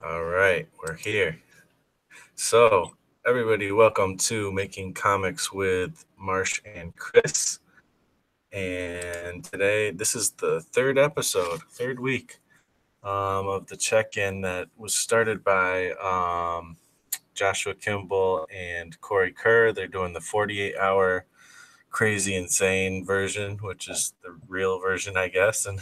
All right, we're here. So, everybody, welcome to Making Comics with Marsh and Chris. And today, this is the third episode, third week of the check in that was started by Joshua Kimball and Corey Kerr. They're doing the 48-hour crazy, insane version, which is the real version, I guess. And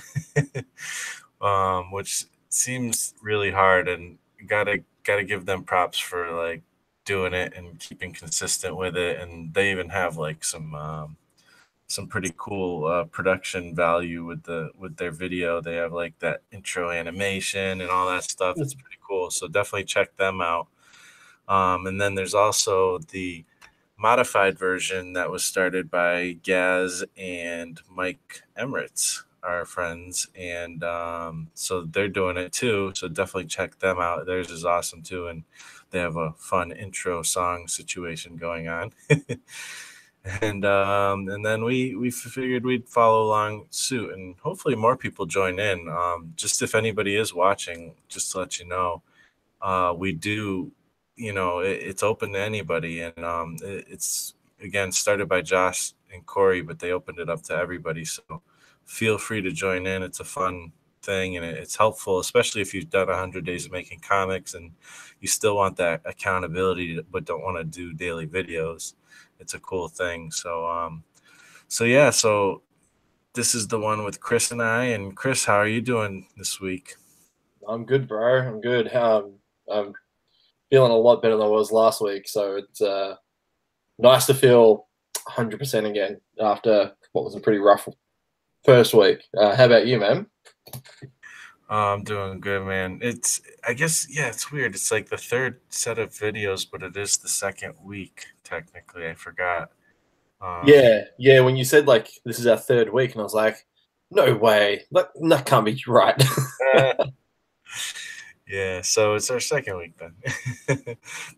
which seems really hard, and gotta give them props for like doing it and keeping consistent with it. And they even have like some pretty cool production value with their video. They have like that intro animation and all that stuff. It's pretty cool. So definitely check them out. And then there's also the modified version that was started by Gaz and Mike Emirates, our friends, and so they're doing it too. So definitely check them out. Theirs is awesome too, and they have a fun intro song situation going on. And then we figured we'd follow along suit, and hopefully more people join in. Just if anybody is watching, just to let you know, we do, it's open to anybody, and it's again started by Josh and Corey, but they opened it up to everybody. So feel free to join in. It's a fun thing, and it's helpful, especially if you've done 100 days of making comics and you still want that accountability, but don't want to do daily videos. It's a cool thing. So yeah, so this is the one with Chris and I. And Chris, how are you doing this week? I'm good, bro. I'm good. I'm feeling a lot better than I was last week, so it's nice to feel 100% again after what was a pretty rough first week. How about you, man? I'm doing good, man. I guess, yeah, it's weird. It's like the third set of videos, but it is the second week, technically. I forgot. Um, Yeah. When you said like this is our third week, and I was like, no way, that can't be right. yeah, so it's our second week then.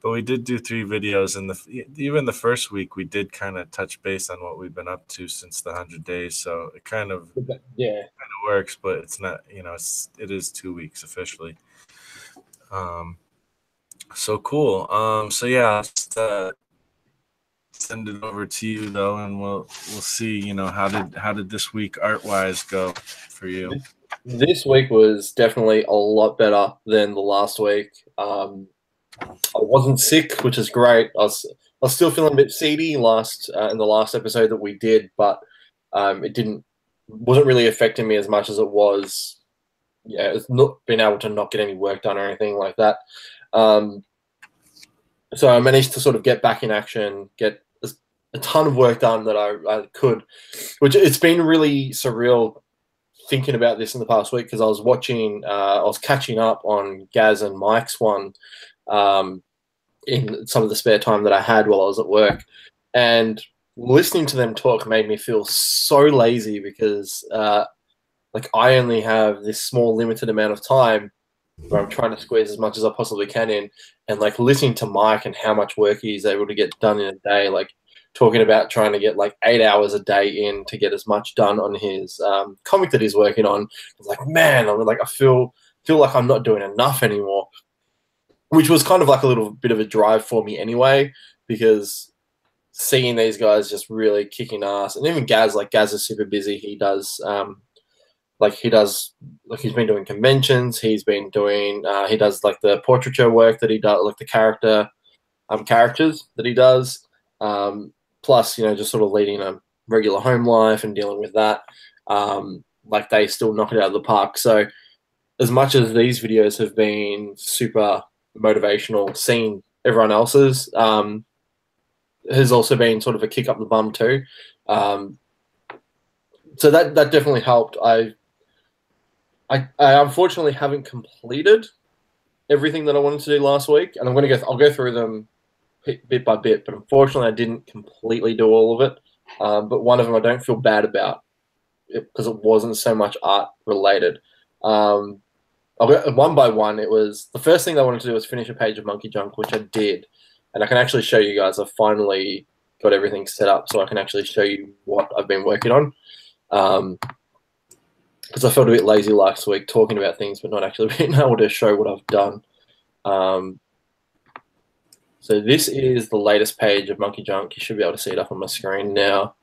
But we did do three videos, and even the first week, we did kind of touch base on what we've been up to since the 100 days. So it kind of Yeah. works, but it's not, it is 2 weeks officially. Um, so cool. So yeah, I'll just, send it over to you though, and we'll see. How did this week art wise go for you? This week was definitely a lot better than the last week. I wasn't sick, which is great. I was still feeling a bit seedy in the last episode that we did, but it wasn't really affecting me as much as it was. Yeah, it's not being able to not get any work done or anything like that. Um, so I managed to sort of get back in action, get a ton of work done that I could, which it's been really surreal thinking about this in the past week because I was catching up on Gaz and Mike's one um, in some of the spare time that I had while I was at work. And listening to them talk made me feel so lazy because like I only have this small limited amount of time where I'm trying to squeeze as much as I possibly can in. And like listening to Mike and how much work he's able to get done in a day, like talking about trying to get like 8 hours a day in to get as much done on his comic that he's working on. It's like, man, I feel like I'm not doing enough anymore, which was kind of like a little bit of a drive for me anyway, because seeing these guys just really kicking ass, and even Gaz is super busy. He's been doing conventions. He does like the portraiture work that he does, like the characters that he does. Plus, just sort of leading a regular home life and dealing with that. Like they still knock it out of the park. So as much as these videos have been super motivational, seeing everyone else's has also been sort of a kick up the bum too. Um, so that definitely helped. I unfortunately haven't completed everything that I wanted to do last week, and I'll go through them bit by bit. But unfortunately, I didn't completely do all of it. But one of them I don't feel bad about because it wasn't so much art related. Um, I'll go one by one. It was the first thing I wanted to do was finish a page of Monkey Junk, which I did, and I can actually show you guys. I've finally got everything set up, so I can actually show you what I've been working on. Because I felt a bit lazy last week talking about things, but not actually being able to show what I've done. Um, so this is the latest page of Monkey Junk. You should be able to see it up on my screen now.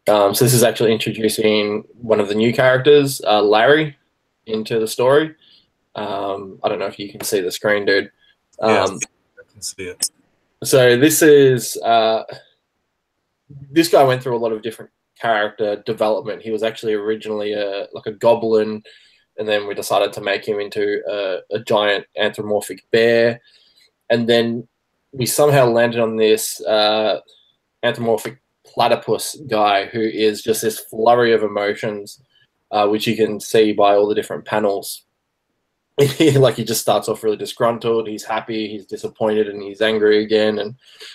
So this is actually introducing one of the new characters, Larry, into the story. I don't know if you can see the screen, dude. Yeah, I can see it. So this guy went through a lot of different character development. He was actually originally like a goblin, and then we decided to make him into a giant anthropomorphic bear, and then we somehow landed on this anthropomorphic platypus guy who is just this flurry of emotions, which you can see by all the different panels. Like he just starts off really disgruntled, he's happy, he's disappointed, and he's angry again, and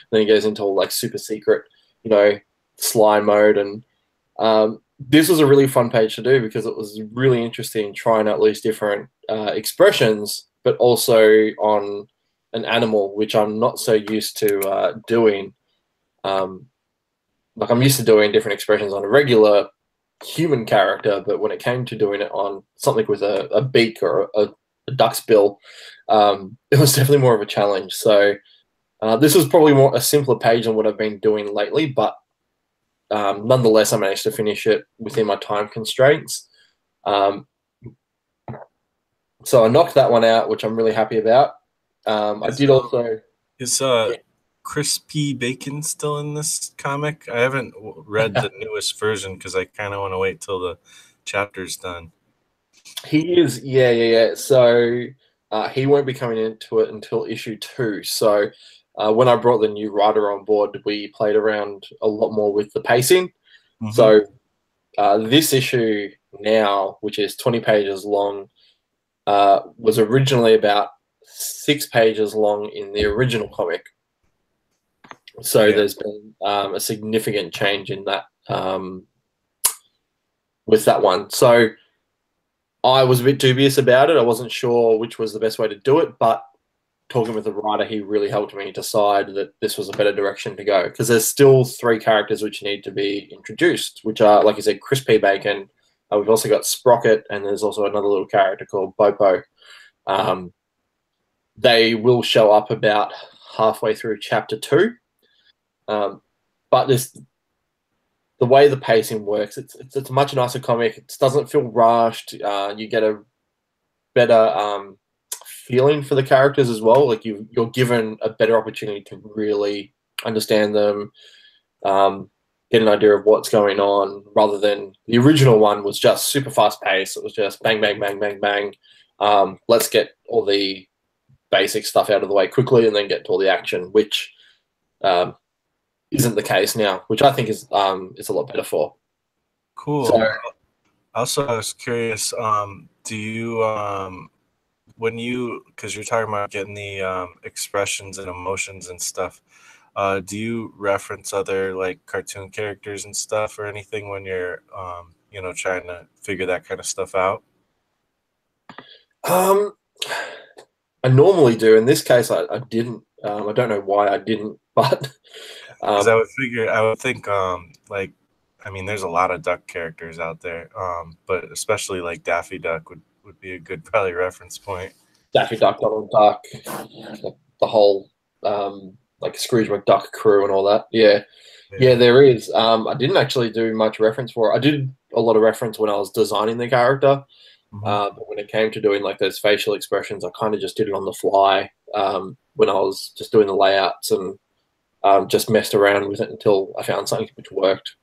then he goes into all like super secret, you know, sly mode. And this was a really fun page to do because it was really interesting trying out these different expressions, but also on an animal, which I'm not so used to doing. Like I'm used to doing different expressions on a regular human character, but when it came to doing it on something with a beak or a duck's bill, it was definitely more of a challenge. So this was probably more a simpler page than what I've been doing lately, but nonetheless, I managed to finish it within my time constraints. So I knocked that one out, which I'm really happy about. I did also. Is crispy bacon still in this comic? I haven't read the newest version because I kind of want to wait till the chapter's done. He is, yeah. So he won't be coming into it until issue 2. So when I brought the new writer on board, we played around a lot more with the pacing. Mm-hmm. So this issue now, which is 20 pages long, was originally about 6 pages long in the original comic. So there's been a significant change in that with that one. So I was a bit dubious about it. I wasn't sure which was the best way to do it, but talking with the writer, he really helped me decide that this was a better direction to go because there's still 3 characters which need to be introduced, which are, like you said, Crispy Bacon. We've also got Sprocket, and there's also another little character called Bopo. They will show up about halfway through chapter 2. But the way the pacing works, it's a much nicer comic. It doesn't feel rushed. You get a better feeling for the characters as well. Like you're given a better opportunity to really understand them, get an idea of what's going on, rather than the original one was just super fast paced. It was just bang, bang, bang, bang, bang. Let's get all the basic stuff out of the way quickly and then get to all the action, which isn't the case now, which I think is a lot better for. Cool. So, also, I was curious, do you when you, because you're talking about getting the expressions and emotions and stuff, do you reference other like cartoon characters and stuff or anything when you're trying to figure that kind of stuff out? I normally do. In this case, I didn't. I don't know why I didn't, but because I would think like, I mean, there's a lot of duck characters out there, but especially like Daffy Duck would be a good probably reference point. Daffy Duck, Donald Duck, the whole like Scrooge McDuck crew and all that. Yeah, there is. I didn't actually do much reference for it. I did a lot of reference when I was designing the character. Mm-hmm. But when it came to doing like those facial expressions, I kind of just did it on the fly when I was just doing the layouts and just messed around with it until I found something which worked.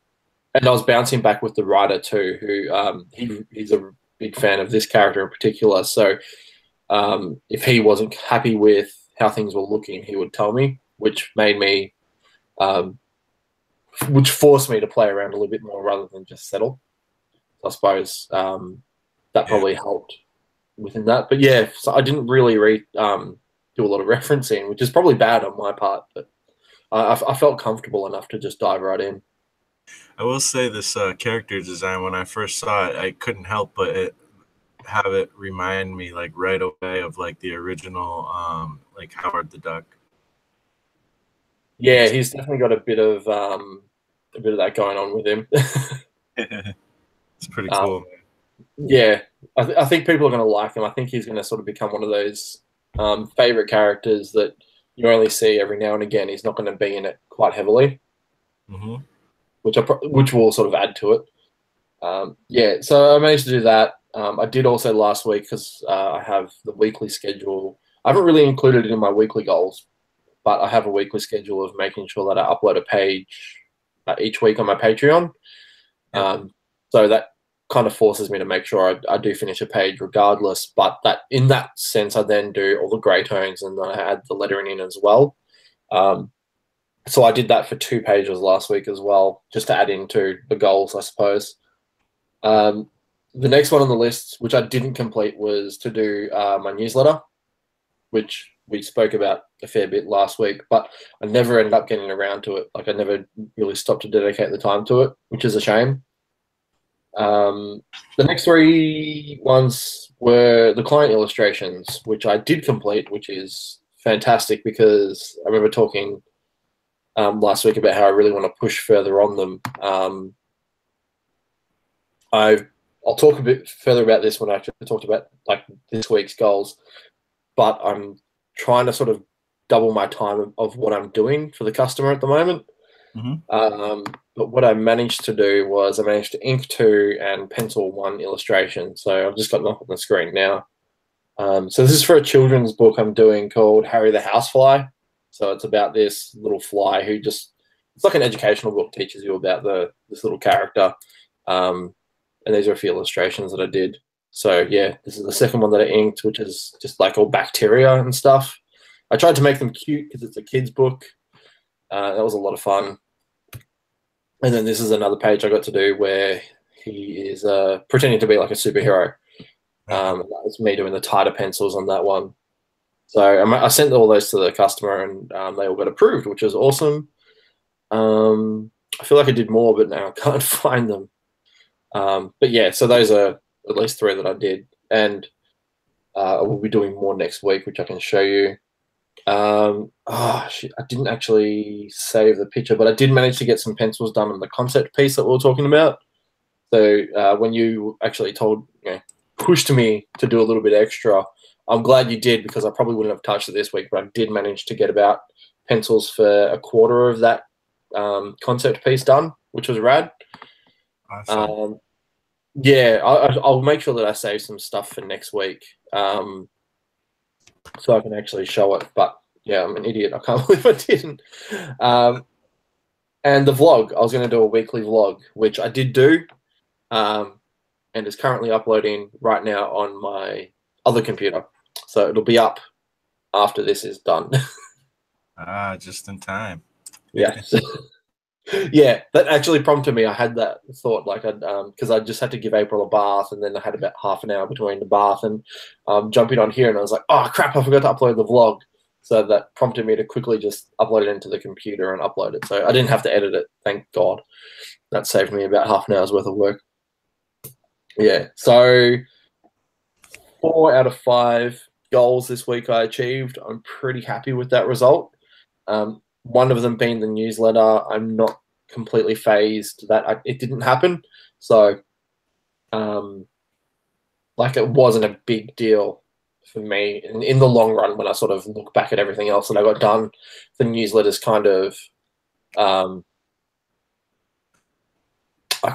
And I was bouncing back with the writer too, who he's a big fan of this character in particular. So if he wasn't happy with how things were looking, he would tell me, which made me, which forced me to play around a little bit more rather than just settle. I suppose that probably helped within that. But yeah, so I didn't really do a lot of referencing, which is probably bad on my part, but I felt comfortable enough to just dive right in. I will say this character design, when I first saw it, I couldn't help but have it remind me like right away of like the original like Howard the Duck. Yeah, he's definitely got a bit of that going on with him. It's pretty cool. Yeah, I think people are going to like him. I think he's going to sort of become one of those Favorite characters that you only see every now and again. He's not going to be in it quite heavily, Mm-hmm. which will sort of add to it. Yeah, so I managed to do that. I did also last week because I have the weekly schedule. I haven't really included it in my weekly goals, but I have a weekly schedule of making sure that I upload a page each week on my Patreon. Yep. So that kind of forces me to make sure I do finish a page regardless. But that in that sense, I then do all the grey tones and then I add the lettering in as well. Um, so I did that for 2 pages last week as well, just to add into the goals, I suppose. Um, the next one on the list, which I didn't complete, was to do my newsletter, which we spoke about a fair bit last week, but I never ended up getting around to it. Like I never really stopped to dedicate the time to it, which is a shame. The next 3 ones were the client illustrations, which I did complete, which is fantastic because I remember talking last week about how I really want to push further on them. I'll talk a bit further about this when I actually talked about like this week's goals, but I'm trying to sort of double my time of what I'm doing for the customer at the moment. Mm-hmm. But what I managed to do was I managed to ink 2 and pencil 1 illustration. So I've just got them up on the screen now. So this is for a children's book I'm doing called Harry the Housefly. So it's about this little fly who just, it's like an educational book, teaches you about this little character. And these are a few illustrations that I did. So yeah, this is the second one that I inked, which is just like all bacteria and stuff. I tried to make them cute because it's a kid's book. That was a lot of fun. And then this is another page I got to do where he is pretending to be like a superhero. That was me doing the tighter pencils on that one. So I sent all those to the customer and they all got approved, which was awesome. I feel like I did more, but now I can't find them. But yeah, so those are at least 3 that I did. And I will be doing more next week, which I can show you. Shit, I didn't actually save the picture, but I did manage to get some pencils done on the concept piece that we were talking about. So when you actually pushed me to do a little bit extra, I'm glad you did because I probably wouldn't have touched it this week, but I did manage to get about pencils for a quarter of that concept piece done, which was rad. Awesome. Yeah, I'll make sure that I save some stuff for next week. So I can actually show it. But yeah, I'm an idiot. I can't believe I didn't. And the vlog, I was going to do a weekly vlog, which I did do, and is currently uploading right now on my other computer. So it'll be up after this is done. Just in time. Yeah. Yeah, that actually prompted me. I had that thought, like, because I just had to give April a bath, and then I had about half an hour between the bath and jumping on here, and I was like, oh crap, I forgot to upload the vlog. So that prompted me to quickly just upload it into the computer and upload it. So I didn't have to edit it, thank God. That saved me about half an hour's worth of work. Yeah, so 4 out of 5 goals this week I achieved. I'm pretty happy with that result. One of them being the newsletter. I'm not completely phased that it didn't happen. So, like, it wasn't a big deal for me. In the long run, when I sort of look back at everything else that I got done, the newsletter's kind of, I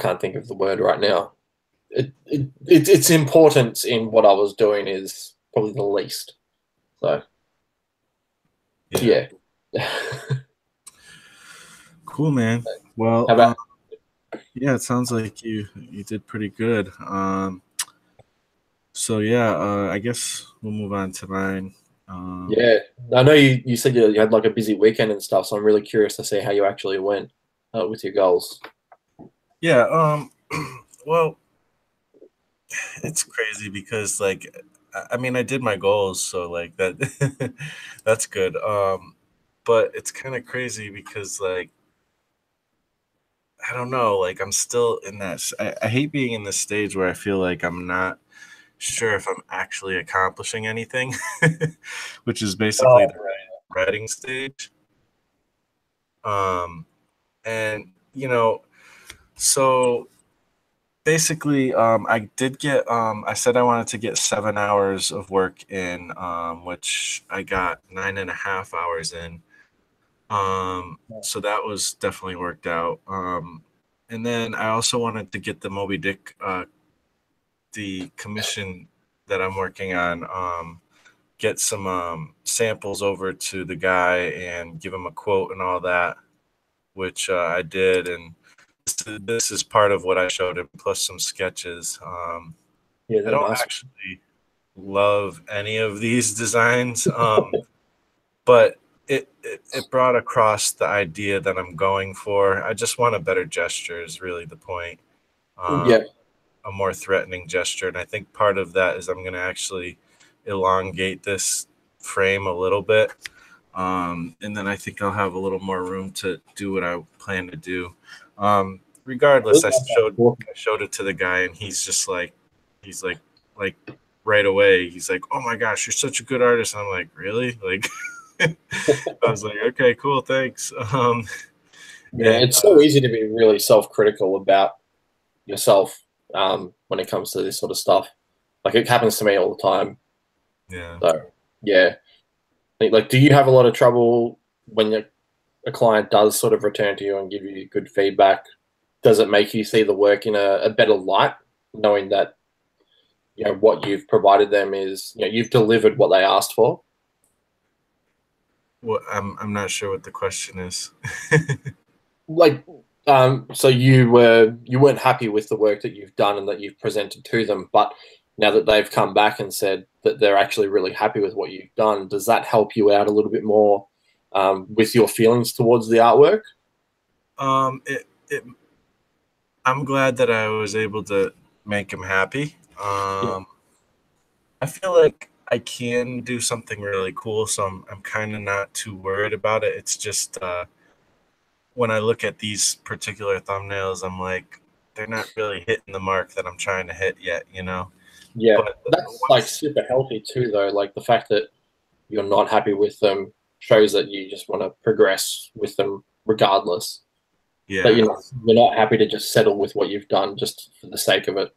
can't think of the word right now. Its importance in what I was doing is probably the least. So, yeah. Cool, man. Well, How about yeah, it sounds like you did pretty good. So yeah, I guess we'll move on to mine. yeah, I know you said you had like a busy weekend and stuff, so I'm really curious to see how you actually went with your goals. Yeah, well, it's crazy because like I mean I did my goals, so like that that's good. But it's kind of crazy because like I don't know, like I'm still in that I hate being in this stage where I feel like I'm not sure if I'm actually accomplishing anything, which is basically Oh, the writing stage. And so basically, I did get. I said I wanted to get 7 hours of work in, which I got 9.5 hours in. So that was definitely worked out. And then I also wanted to get the Moby Dick, the commission that I'm working on. Get some samples over to the guy and give him a quote and all that, which I did. And this is part of what I showed him, plus some sketches. Yeah, I they're don't nice. actually love any of these designs, but it brought across the idea that I'm going for. I just want a better gesture, is really the point. Yeah, A more threatening gesture. And I think part of that is I'm going to actually elongate this frame a little bit. And then I think I'll have a little more room to do what I plan to do. Regardless, I showed it to the guy, and he's just like, he's like right away. He's like, "Oh my gosh, you're such a good artist." And I'm like, "Really?" Like, I was like, "Okay, cool, thanks." yeah, And it's so easy to be really self-critical about yourself when it comes to this sort of stuff. Like it happens to me all the time. yeah. So yeah, like, do you have a lot of trouble when a client does sort of return to you and give you good feedback? Does it make you see the work in a better light, knowing that what you've provided them is you've delivered what they asked for? Well, I'm not sure what the question is. Like, so you weren't happy with the work that you've done and that you've presented to them, but now that they've come back and said that they're actually really happy with what you've done, does that help you out a little bit more with your feelings towards the artwork? It I'm glad that I was able to make him happy. Yeah, I feel like I can do something really cool, so I'm kind of not too worried about it. It's just when I look at these particular thumbnails, I'm like, they're not really hitting the mark that I'm trying to hit yet, you know. yeah, But that's like once, super healthy too, though. Like the fact that you're not happy with them shows that you just want to progress with them regardless. That yeah, you're not happy to just settle with what you've done just for the sake of it.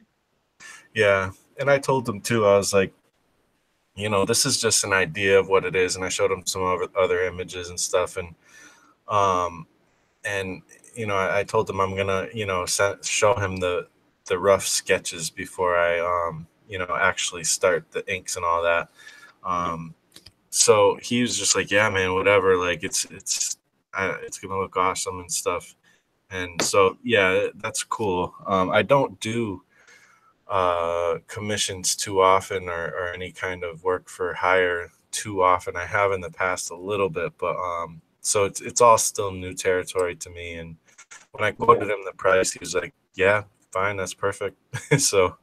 yeah. And I told them too. I was like, this is just an idea of what it is, and I showed them some other images and stuff, um, and I told him I'm gonna show him the rough sketches before I actually start the inks and all that. Um, so he was just like, yeah, man, whatever. Like it's gonna look awesome and stuff. And so yeah, that's cool. I don't do commissions too often, or any kind of work for hire too often. I have in the past a little bit, but so it's all still new territory to me. And when I Yeah. quoted him the price, he was like, "Yeah, fine, that's perfect." So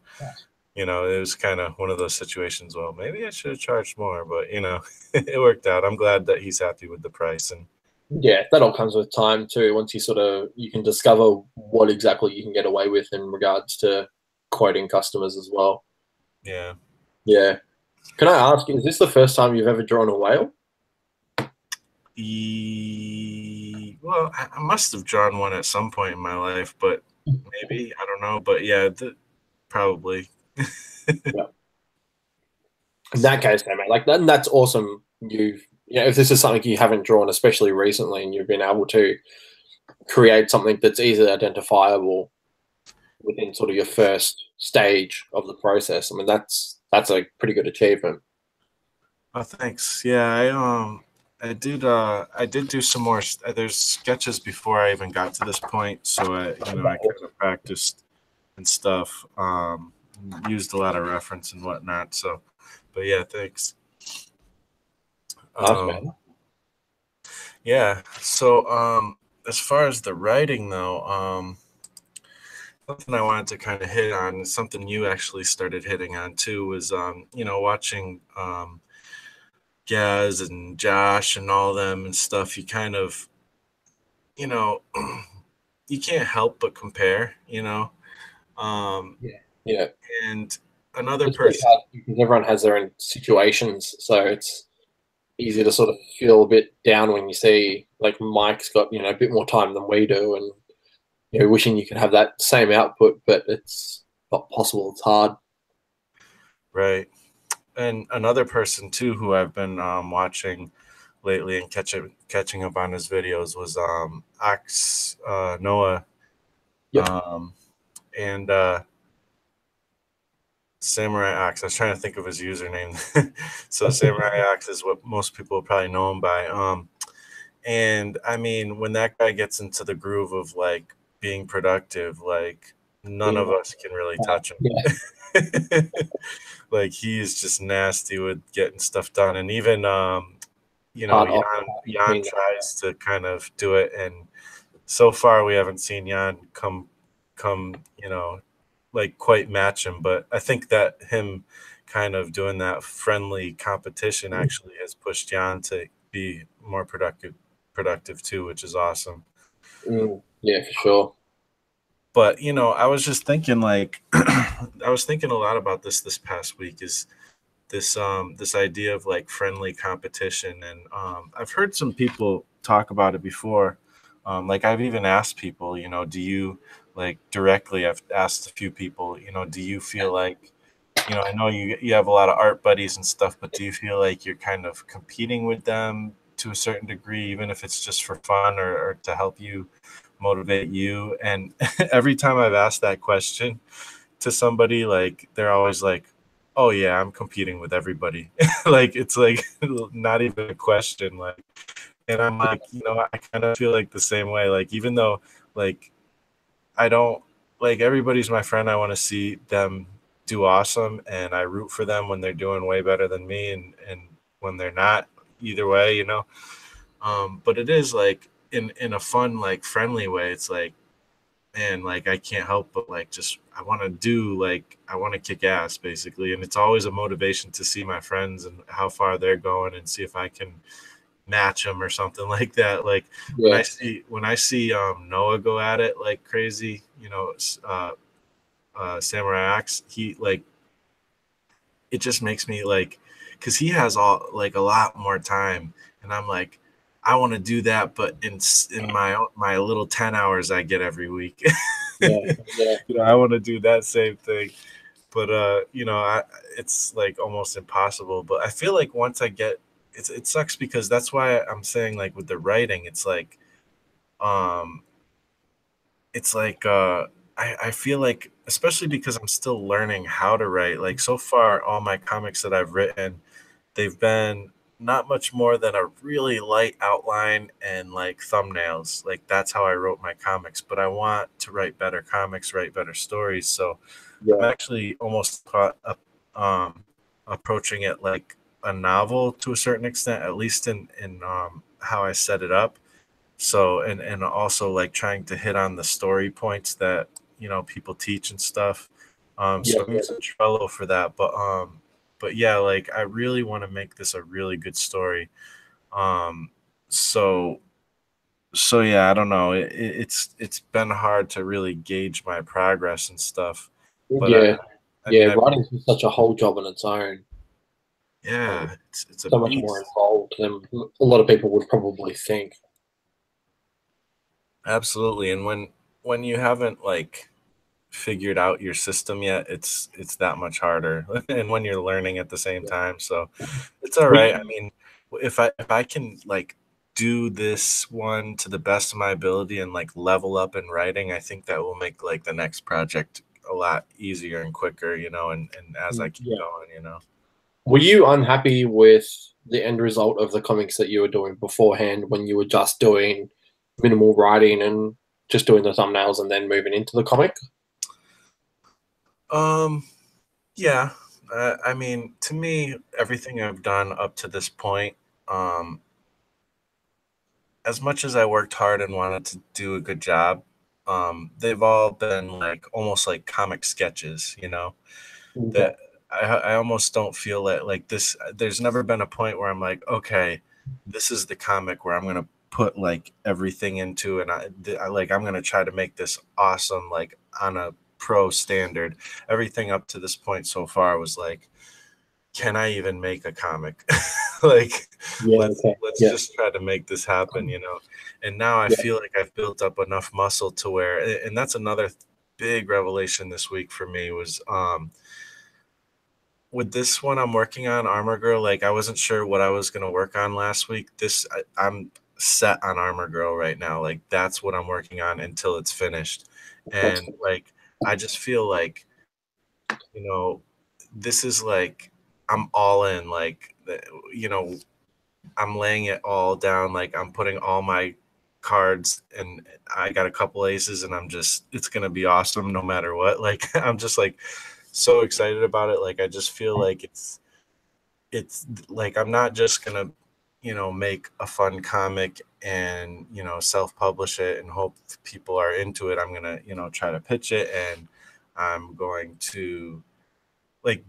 it was kind of one of those situations. Well, maybe I should have charged more, but it worked out. I'm glad that he's happy with the price, and Yeah, that all comes with time too. Once you can discover what exactly you can get away with in regards to quoting customers as well. yeah. Yeah. Can I ask, is this the first time you've ever drawn a whale? Well, I must have drawn one at some point in my life, but maybe I don't know. But yeah, probably. Yeah. In that case, man, like that's awesome. If this is something you haven't drawn, especially recently, and you've been able to create something that's easily identifiable within sort of your first stage of the process. I mean, that's a pretty good achievement. Oh, thanks. Yeah, I did do some more. There's sketches before I even got to this point, so I kind of practiced and stuff. Used a lot of reference and whatnot. So, but yeah, thanks. Nice, Um, man. yeah. So, as far as the writing though, something I wanted to kind of hit on, something you actually started hitting on too, was watching Gaz and Josh and all them and stuff. You kind of you know you can't help but compare, um, Yeah. Yeah. and another It's pretty person. hard because everyone has their own situations, so it's easy to sort of feel a bit down when you see like Mike's got a bit more time than we do, and wishing you could have that same output. But possible. It's hard. Right. And another person too who I've been watching lately and catching up on his videos was Ox Noah, Yep. um, and Samurai Ox. I was trying to think of his username. So Samurai Ox is what most people probably know him by. And I mean, when that guy gets into the groove of like being productive, like none Yeah. of us can really touch Yeah. him. Like he's just nasty with getting stuff done, and even Hard off. Jan tries to kind of do it, and so far we haven't seen Jan come like quite match him. But I think that him kind of doing that friendly competition actually has pushed Jan to be more productive too, which is awesome. Yeah, for sure. But I was just thinking like I was thinking a lot about this past week is this idea of like friendly competition, and I've heard some people talk about it before. Like I've even asked people, do you like directly, I've asked a few people, do you feel like, I know you have a lot of art buddies and stuff, but do you feel like you're kind of competing with them to a certain degree, even if it's just for fun or to help you motivate you? And every time I've asked that question to somebody, like they're always like, oh yeah, I'm competing with everybody. Like it's like not even a question. Like, and I'm like, I kind of feel like the same way. Like even though like I don't, like everybody's my friend, I want to see them do awesome, and I root for them when they're doing way better than me, and when they're not, either way, but it is like in a fun, like friendly way. It's like, man, like I can't help but like just I want to kick ass basically, and it's always a motivation to see my friends and how far they're going and see if I can match them or something like that. Like when Yeah. I see Noah go at it like crazy, Samurai Axe, he like it just makes me like, because he has all like a lot more time, and I'm like, I want to do that, but in my little 10 hours I get every week. Yeah. Yeah. I want to do that same thing, but it's like almost impossible. But I feel like once I get it sucks because that's why I'm saying like with the writing, um, it's like I feel like, especially because I'm still learning how to write. Like so far, all my comics that I've written, they've been not much more than a really light outline and like thumbnails. Like that's how I wrote my comics. But I want to write better comics, write better stories. So I'm Yeah. actually almost approaching it like a novel to a certain extent, at least in how I set it up. So and also like trying to hit on the story points that people teach and stuff. So Yeah. I'm using Trello for that, but yeah, like I really want to make this a really good story. Um, so so yeah, I don't know. It's been hard to really gauge my progress and stuff, but Yeah. I mean Yeah. I Writing's just such a whole job on its own. yeah, it's a So much more beast. involved than a lot of people would probably think. Absolutely. And when you haven't like figured out your system yet, it's that much harder. And when you're learning at the same Yeah. time, so it's all right. I mean, if I can like do this one to the best of my ability and like level up in writing, I think that will make like the next project a lot easier and quicker, and as I keep Yeah. going. Were you unhappy with the end result of the comics that you were doing beforehand when you were just doing minimal writing and just doing the thumbnails and then moving into the comic? Um, yeah. I mean, to me, everything I've done up to this point, um, as much as I worked hard and wanted to do a good job, they've all been like almost like comic sketches, Okay. that I almost don't feel like this. There's never been a point where I'm like, okay, this is the comic where I'm gonna put like everything into, and I'm gonna try to make this awesome, like on a pro standard. Everything up to this point so far was like, can I even make a comic? Like Yeah. let's Okay. let's Yeah. just try to make this happen. And now I Yeah. feel like I've built up enough muscle to where, and that's another big revelation this week for me was with this one I'm working on, Armor Girl. Like I wasn't sure what I was gonna work on last week. I'm set on Armor Girl right now. Like that's what I'm working on until it's finished. That's And like I just feel like, you know, this is like I'm all in. Like you know, I'm laying it all down. Like I'm putting all my cards, and I got a couple aces, and it's gonna be awesome no matter what. Like I'm just like so excited about it. Like I just feel like it's like I'm not just gonna, make a fun comic and self-publish it and hope people are into it. I'm gonna try to pitch it, and I'm going to like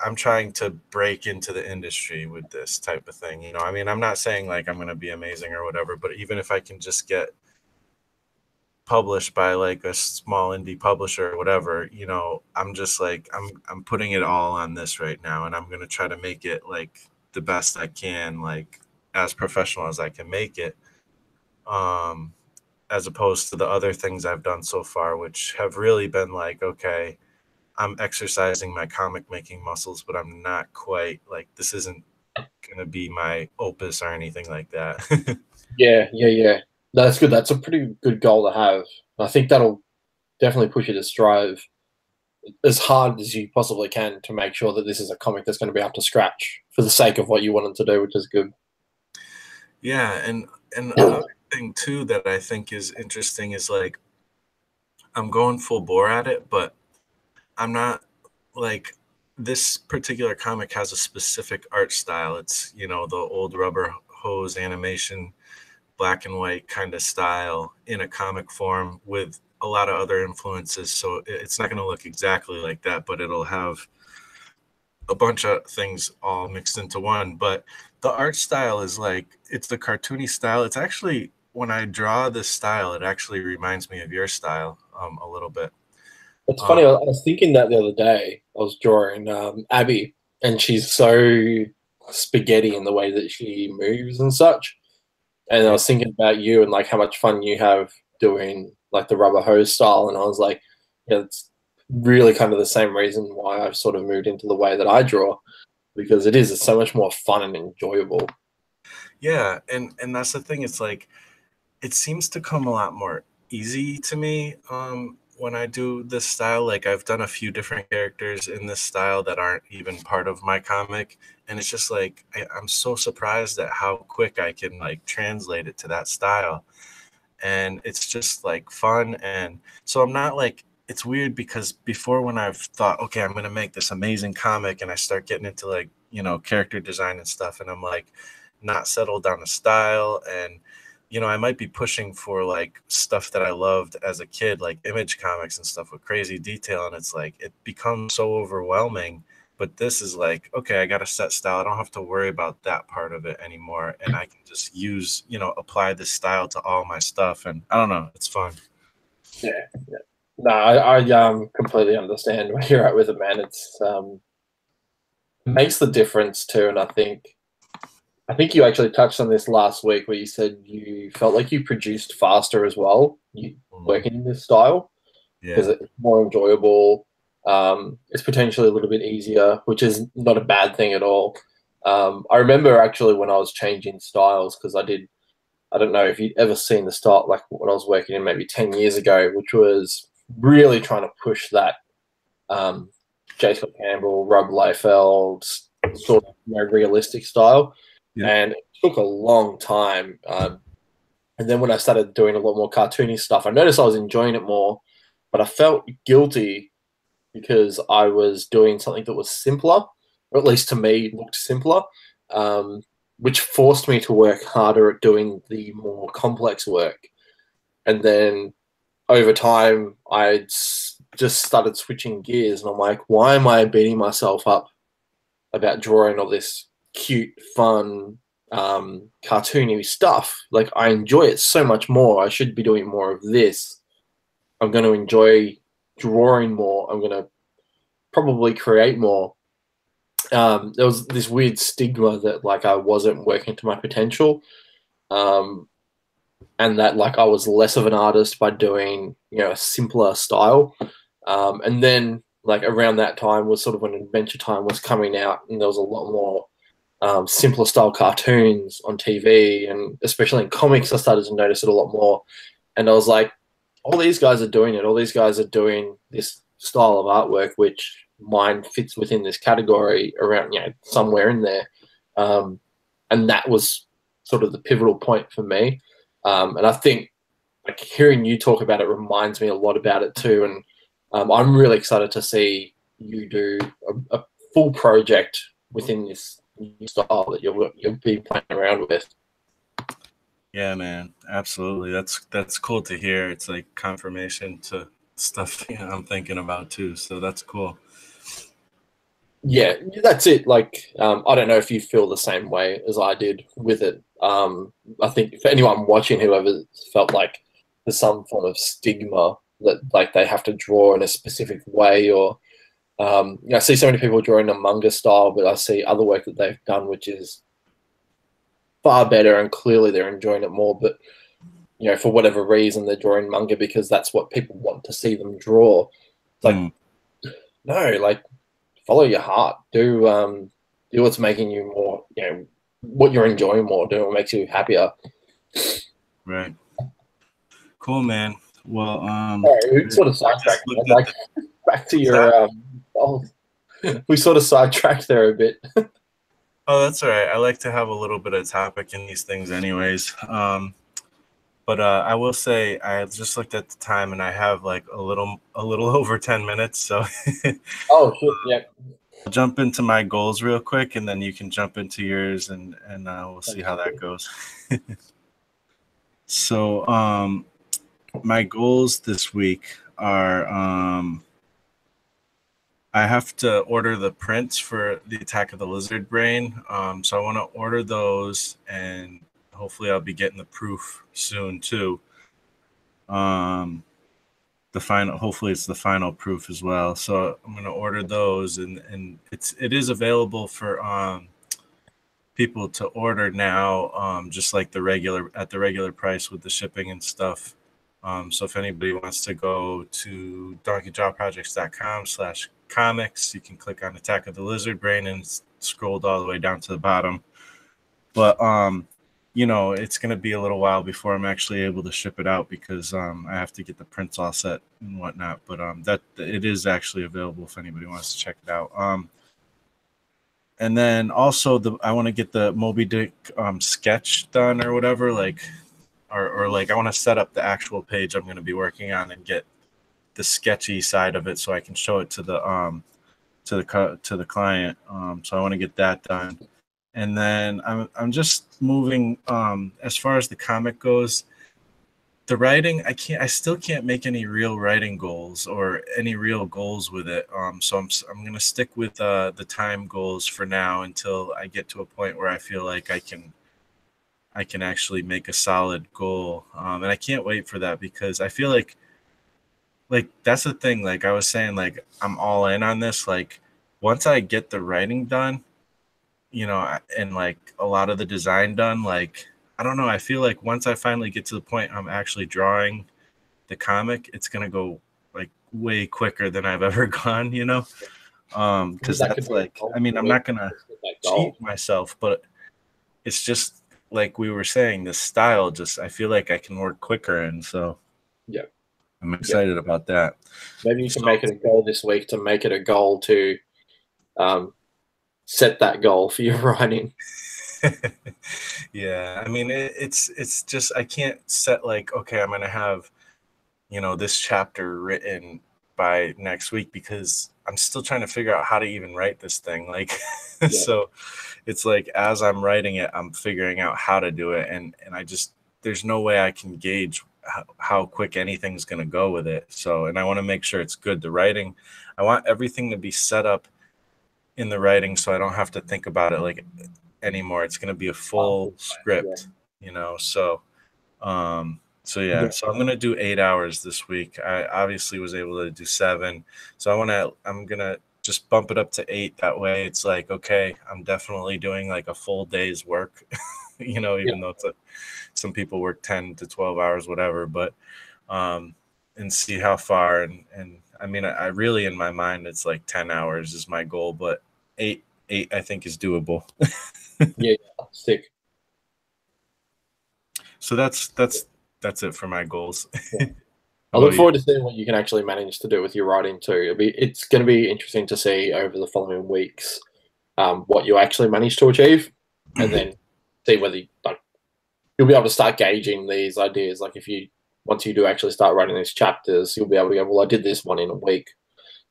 I'm trying to break into the industry with this type of thing. I mean, I'm not saying like I'm gonna be amazing or whatever, but even if I can just get published by like a small indie publisher or whatever, I'm just like I'm putting it all on this right now, and I'm going to try to make it like the best I can, like as professional as I can make it. Um as opposed to the other things I've done so far, which have really been like, okay, I'm exercising my comic making muscles, but I'm not quite like this isn't going to be my opus or anything like that. yeah, yeah, yeah. That's good. That's a pretty good goal to have. I think that'll definitely push you to strive as hard as you possibly can to make sure that this is a comic that's going to be up to scratch for the sake of what you wanted to do, which is good. Yeah, and another thing too that I think is interesting is like I'm going full bore at it, but I'm not like this particular comic has a specific art style. It's, the old rubber hose animation, black and white kind of style in a comic form with a lot of other influences. So it's not going to look exactly like that, but it'll have a bunch of things all mixed into one. But the art style is like it's the cartoony style. It's actually when I draw this style, it actually reminds me of your style a little bit. It's Um, funny. I was thinking that the other day. I was drawing Abby, and she's so spaghetti in the way that she moves and such. And I yeah, was thinking about you and like how much fun you have doing like the rubber hose style. And I was like, yeah, it's really kind of the same reason why I've sort of moved into the way that I draw because it's so much more fun and enjoyable. yeah, and that's the thing. It's like it seems to come a lot more easy to me when I do this style. Like I've done a few different characters in this style that aren't even part of my comic, and it's just like I'm so surprised at how quick I can like translate it to that style, and it's just like fun. And so I'm not like it's weird because before when I've thought, okay, I'm gonna make this amazing comic, and I start getting into like character design and stuff, and I'm like not settled on a style, and I might be pushing for like stuff that I loved as a kid, like Image comics and stuff with crazy detail, and it's like it becomes so overwhelming. But this is like, okay, I got a set style. I don't have to worry about that part of it anymore, and I can just use, apply this style to all my stuff, and I don't know, it's fun. Yeah. No, I completely understand where you're at with it, man. It makes the difference too, and I think you actually touched on this last week where you said you felt like you produced faster as well. You Mhm. working in this style because Yeah. it's more enjoyable. It's potentially a little bit easier, which is not a bad thing at all. I remember actually when I was changing styles because I did. I don't know if you'd ever seen the style like when I was working in maybe 10 years ago, which was really trying to push that um, J. Scott Campbell, Rob Liefeld sort of realistic style, Yep. and it took a long time. And then when I started doing a lot more cartoony stuff, I noticed I was enjoying it more, but I felt guilty because I was doing something that was simpler, or at least to me looked simpler, um, which forced me to work harder at doing the more complex work. And then over time, just started switching gears, and I'm like, why am I beating myself up about drawing all this cute, fun, cartoony stuff? Like, I enjoy it so much more. I should be doing more of this. I'm going to enjoy drawing more. I'm going to probably create more. There was this weird stigma that like I wasn't working to my potential. Um, and that like I was less of an artist by doing a simpler style. And then like around that time was sort of when Adventure Time was coming out, and there was a lot more simpler style cartoons on TV, and especially in comics, I started to notice it a lot more. And I was like, all these guys are doing it. All these guys are doing this style of artwork, which mine fits within this category around, somewhere in there. Um, and that was sort of the pivotal point for me. And I think like hearing you talk about it reminds me a lot about it too. And I'm really excited to see you do a full project within this new style that you'll be playing around with. Yeah, man, absolutely. That's cool to hear. It's like confirmation to stuff I'm thinking about too. So that's cool. Yeah, that's it. Like, I don't know if you feel the same way as I did with it. I think for anyone watching who ever felt like there's some form of stigma that like they have to draw in a specific way, or I see so many people drawing a manga style, but I see other work that they've done which is far better, and clearly they're enjoying it more. But for whatever reason, they're drawing manga because that's what people want to see them draw. It's like, Mm, no, like follow your heart. Do what's making you more, what you're enjoying more. Do what makes you happier. right. Cool, man. Well, We sort of I just sidetracked. looked at Like the. back to What's that? your. Oh, we sort of sidetracked there a bit. Oh, that's all right. I like to have a little bit of topic in these things, anyways. But I will say I just looked at the time and I have like a little over 10 minutes. So Oh shit! Yeah. I'll jump into my goals real quick, and then you can jump into yours, and we'll see how that goes. So my goals this week are I have to order the prints for the Attack of the Lizard Brain. So I want to order those, and hopefully I'll be getting the proof soon too. Um, the final, hopefully it's the final proof as well. So I'm gonna order those, and it is available for people to order now, just like the regular price with the shipping and stuff. So if anybody wants to go to donkeyjawprojects.com/comics, you can click on Attack of the Lizard Brain and scroll all the way down to the bottom. But it's going to be a little while before I'm actually able to ship it out because I have to get the prints all set and whatnot. But that it is actually available if anybody wants to check it out. And then also I want to get the Moby Dick sketch done or whatever, like, or like I want to set up the actual page I'm going to be working on and get the sketchy side of it so I can show it to the client. So I want to get that done. And then I'm just moving as far as the comic goes. The writing, I still can't make any real writing goals or any real goals with it. So I'm gonna stick with the time goals for now until I get to a point where I feel like I can actually make a solid goal. And I can't wait for that because I feel like that's the thing. Like I was saying, like I'm all in on this. Like once I get the writing done, and like a lot of the design done, like I don't know, I feel like once I finally get to the point I'm actually drawing the comic, it's gonna go like way quicker than I've ever gone. Because That could that's be a like, goal I mean, for I'm me. not gonna That goal. cheat myself, but it's just like we were saying, this style just I feel like I can work quicker, and so Yeah. I'm Yeah. excited about that. Maybe you can So make it a goal this week to make it a goal to um, set that goal for your writing. yeah, I mean it's just I can't set like, okay, I'm gonna have this chapter written by next week because I'm still trying to figure out how to even write this thing. Like, Yeah. so it's like as I'm writing it, I'm figuring out how to do it, and I just there's no way I can gauge how quick anything's gonna go with it. So, and I want to make sure it's good. The writing, I want everything to be set up in the writing, so I don't have to think about it like anymore. It's gonna be a full Yeah. script. So yeah, Yeah. so I'm gonna do 8 hours this week. I obviously was able to do 7, so I'm gonna just bump it up to 8. That way, it's like, okay, I'm definitely doing like a full day's work. Yeah. even though some people work 10 to 12 hours, whatever, but and see how far. And I mean, I really, in my mind, it's like 10 hours is my goal, but eight, I think is doable. Yeah, sick. So that's it for my goals. Yeah. I How look about you? forward to seeing what you can actually manage to do with your writing too. It's going to be interesting to see over the following weeks what you actually manage to achieve, and then see whether like you'll be able to start gauging these ideas. Like if you once you do actually start writing these chapters, you'll be able to go, well, I did this one in a week.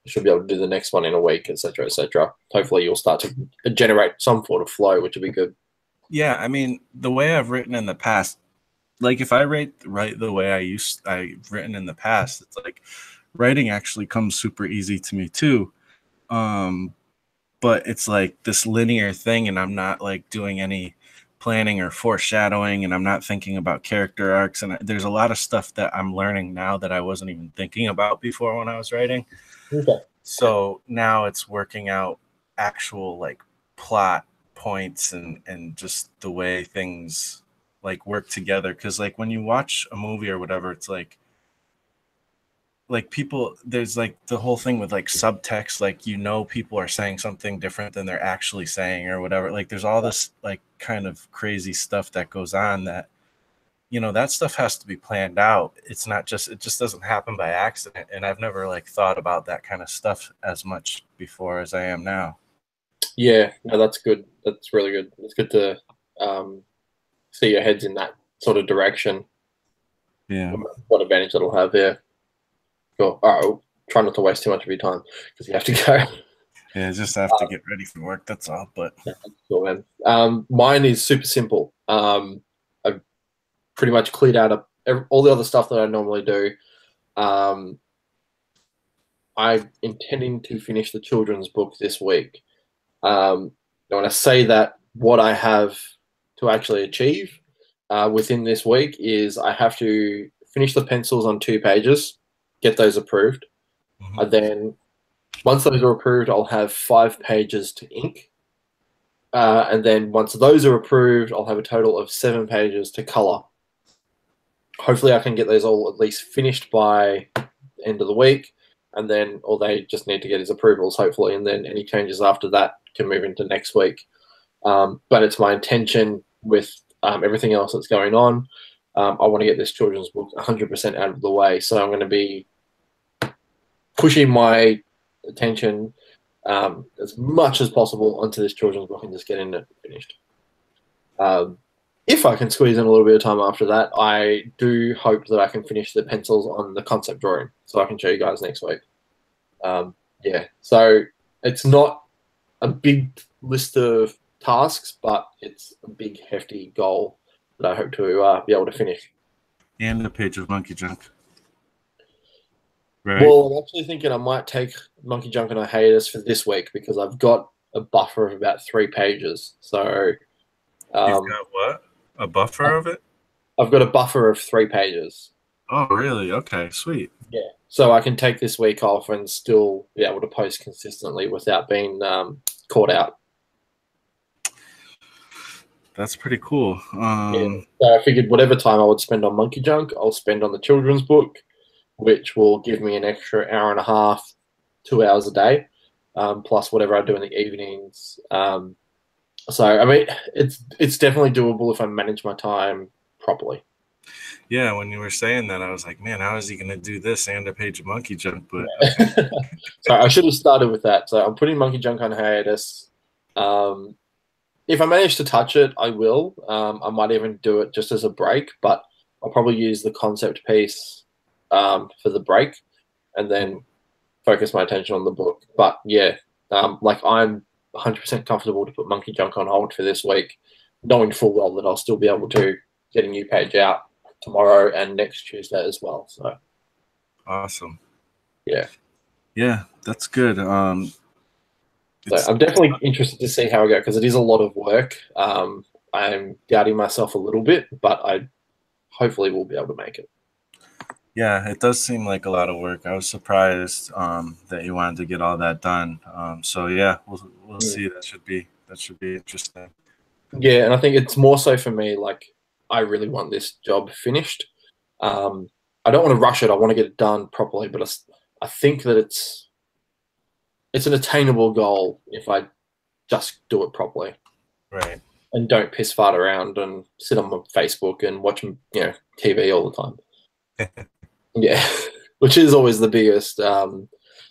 I should be able to do the next one in a week, etc., etc. Hopefully, you'll start to generate some sort of flow, which will be good. Yeah, I mean, the way I've written in the past, like if I write the way I've written in the past, it's like writing actually comes super easy to me too. Um, but it's like this linear thing, and I'm not like doing any planning or foreshadowing, and I'm not thinking about character arcs, and there's a lot of stuff that I'm learning now that I wasn't even thinking about before when I was writing. Okay. So now it's working out actual like plot points and just the way things like work together, because like when you watch a movie or whatever, it's like people, there's like the whole thing with like subtext, like people are saying something different than they're actually saying or whatever. Like there's all this like kind of crazy stuff that goes on that that stuff has to be planned out. It just doesn't happen by accident, and I've never like thought about that kind of stuff as much before as I am now. Yeah, no, that's good. That's really good. It's good to um, see your heads in that sort of direction. Yeah. What advantage that'll have there. Cool. All right, well, try not to waste too much of your time because you have to go. Yeah, just have to get ready for work, that's all. But Cool, man. Mine is super simple. I've pretty much cleared out all the other stuff that I normally do. Um, I'm intending to finish the children's book this week. When I say that, what I have to actually achieve within this week is I have to finish the pencils on 2 pages, get those approved. mhm. And then once those are approved, I'll have 5 pages to ink. And then once those are approved, I'll have a total of 7 pages to color. Hopefully, I can get those all at least finished by the end of the week. And then all they just need to get is approvals, hopefully. And then any changes after that can move into next week. But it's my intention with everything else that's going on. I want to get this children's book 100% out of the way. So I'm going to be pushing my attention as much as possible onto this children's book and just getting it finished. If I can squeeze in a little bit of time after that, I do hope that I can finish the pencils on the concept drawing so I can show you guys next week. Yeah, so it's not a big list of tasks, but it's a big, hefty goal that I hope to be able to finish. And a page of monkey junk, right? Well, I'm actually thinking I might take Monkey Junk on a hiatus for this week because I've got a buffer of about 3 pages. So You've um, got what? A buffer of it? I've got a buffer of 3 pages. Oh, really? Okay, sweet. Yeah. So I can take this week off and still be able to post consistently without being caught out. That's pretty cool. Yeah. So I figured whatever time I would spend on Monkey Junk, I'll spend on the children's book, which will give me an extra hour and a half, 2 hours a day, plus whatever I do in the evenings. So I mean, it's definitely doable if I manage my time properly. Yeah, when you were saying that, I was like, man, how is he going to do this and a page of monkey junk? But okay. Yeah. So I should have started with that. So I'm putting Monkey Junk on hiatus. If I manage to touch it, I will. I might even do it just as a break, but I'll probably use the concept piece for the break and then focus my attention on the book. But yeah, like I'm 100% comfortable to put Monkey Junk on hold for this week, knowing full well that I'll still be able to get a new page out tomorrow and next Tuesday as well. So Awesome. yeah. Yeah, that's good. So I'm definitely interested to see how I go because it is a lot of work. I'm doubting myself a little bit, but I hopefully will be able to make it. Yeah, it does seem like a lot of work. I was surprised that you wanted to get all that done. So yeah, we'll Mm. see. That should be interesting. Yeah, and I think it's more so for me. Like, I really want this job finished. I don't want to rush it. I want to get it done properly, but I think that it's an attainable goal if I just do it properly Right. and don't piss fart around and sit on my Facebook and watch TV all the time. Yeah, which is always the biggest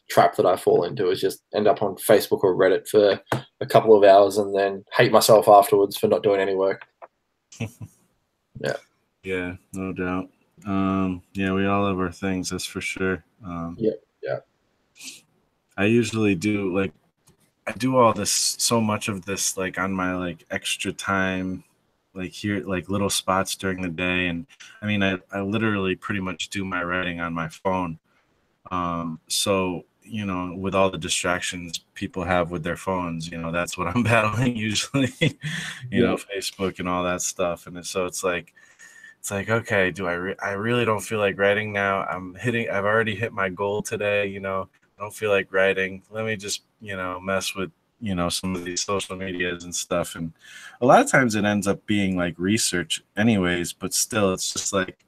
trap that I fall into is just end up on Facebook or Reddit for a couple of hours and then hate myself afterwards for not doing any work. Yeah. Yeah, no doubt. Yeah, we all have our things, that's for sure. Yeah. Yeah. I usually do like I do all this so much of this like on my like extra time, like here like little spots during the day, and I mean I literally pretty much do my writing on my phone. So with all the distractions people have with their phones, that's what I'm battling usually. Yeah. Facebook and all that stuff, and so it's like, okay, I really don't feel like writing now. I've already hit my goal today. I don't feel like writing. Let me just, mess with, some of these social medias and stuff. And a lot of times it ends up being like research anyways, but still it's just like,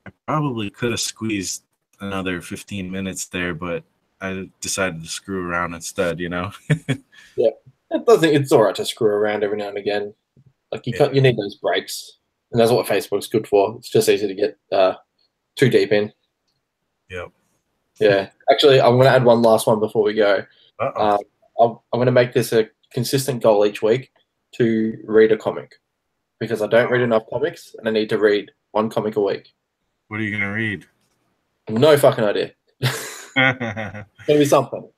I probably could have squeezed another 15 minutes there, but I decided to screw around instead. Yeah. I think it's all right to screw around every now and again. Like you Yeah. can't, you need those breaks, and that's what Facebook's good for. It's just easy to get too deep in. Yep. Yeah. Actually, I'm going to add one last one before we go. Uh-oh. Um, I'm going to make this a consistent goal each week to read a comic because I don't read enough comics and I need to read one comic a week. What are you going to read? No fucking idea. Maybe something.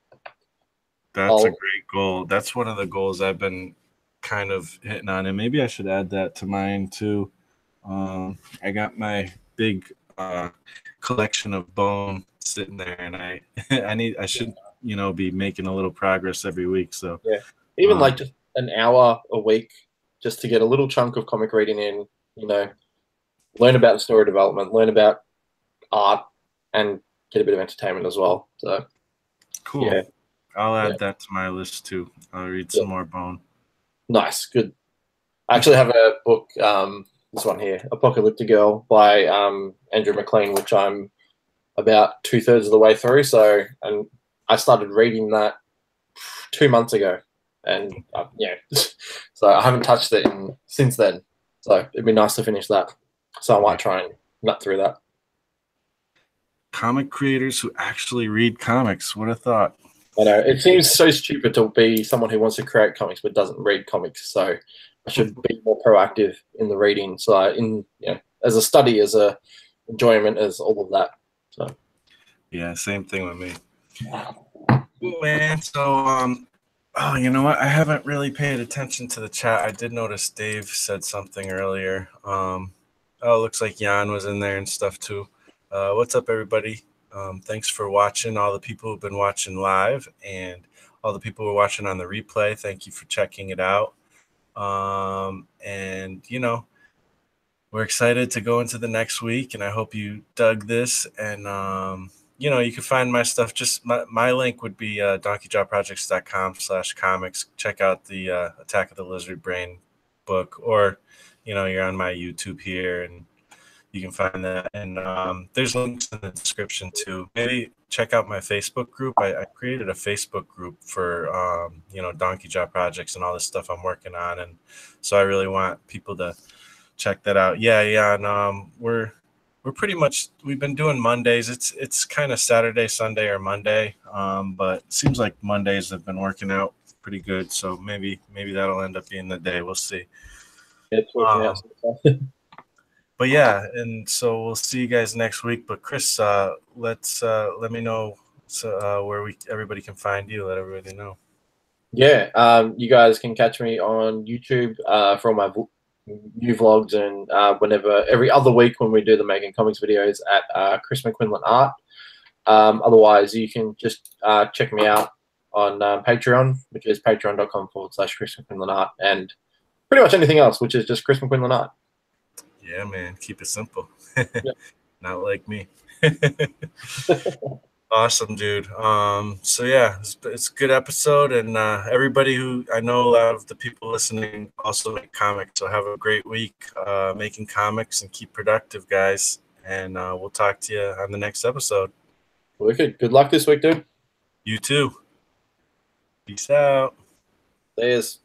That's a I'll, great goal. That's one of the goals I've been kind of hitting on, and maybe I should add that to mine too. I got my big collection of bone sitting there, and I should be making a little progress every week. So yeah. Even um, like just an hour a week just to get a little chunk of comic reading in, you know, learn about story development, learn about art, and get a bit of entertainment as well. So cool. yeah, I'll yeah, add that to my list too. I'll read yeah. some more bone. Nice, good. I actually have a book, this one here, Apocalyptic Girl by Andrew McLean, which I'm about 2/3 of the way through. So, and I started reading that 2 months ago, and yeah, so I haven't touched it since then. So it'd be nice to finish that. So I Yeah. might try and nut through that. Comic creators who actually read comics. What a thought. I know it seems so stupid to be someone who wants to create comics but doesn't read comics. So I should be more proactive in the reading. So as a study, as a enjoyment, as all of that. So Yeah, same thing with me. Cool, man. So, oh, you know what? I haven't really paid attention to the chat. I did notice Dave said something earlier. Oh, looks like Jan was in there and stuff too. What's up, everybody? Thanks for watching. All the people who've been watching live and all the people who are watching on the replay. Thank you for checking it out. And we're excited to go into the next week, and I hope you dug this. And you can find my stuff. Just my link would be donkeyjawprojects.com/comics. Check out the Attack of the Lizard Brain book, or you're on my YouTube here, and you can find that. And there's links in the description too. Maybe check out my Facebook group. I created a Facebook group for Donkey Jaw Projects and all this stuff I'm working on, and so I really want people to check that out. Yeah, and we're pretty much, we've been doing Mondays. It's kind of Saturday, Sunday, or Monday, but it seems like Mondays have been working out pretty good. So maybe that'll end up being the day. We'll see. it's working out. But yeah, and so we'll see you guys next week. But Chris, let me know where everybody can find you. Let everybody know. Yeah, you guys can catch me on YouTube for all my new vlogs and whenever every other week when we do the Making Comics videos at Chris McQuinlan Art. Otherwise, you can just check me out on Patreon, which is patreon.com/Chris McQuinlan Art, and pretty much anything else, which is just Chris McQuinlan Art. Yeah, man, keep it simple. Yeah. Not like me. Awesome, dude. So yeah, it's a good episode, and everybody who I know, a lot of the people listening also make comics. So have a great week making comics and keep productive, guys. And we'll talk to you on the next episode. Wicked. Good luck this week, dude. You too. Peace out. There's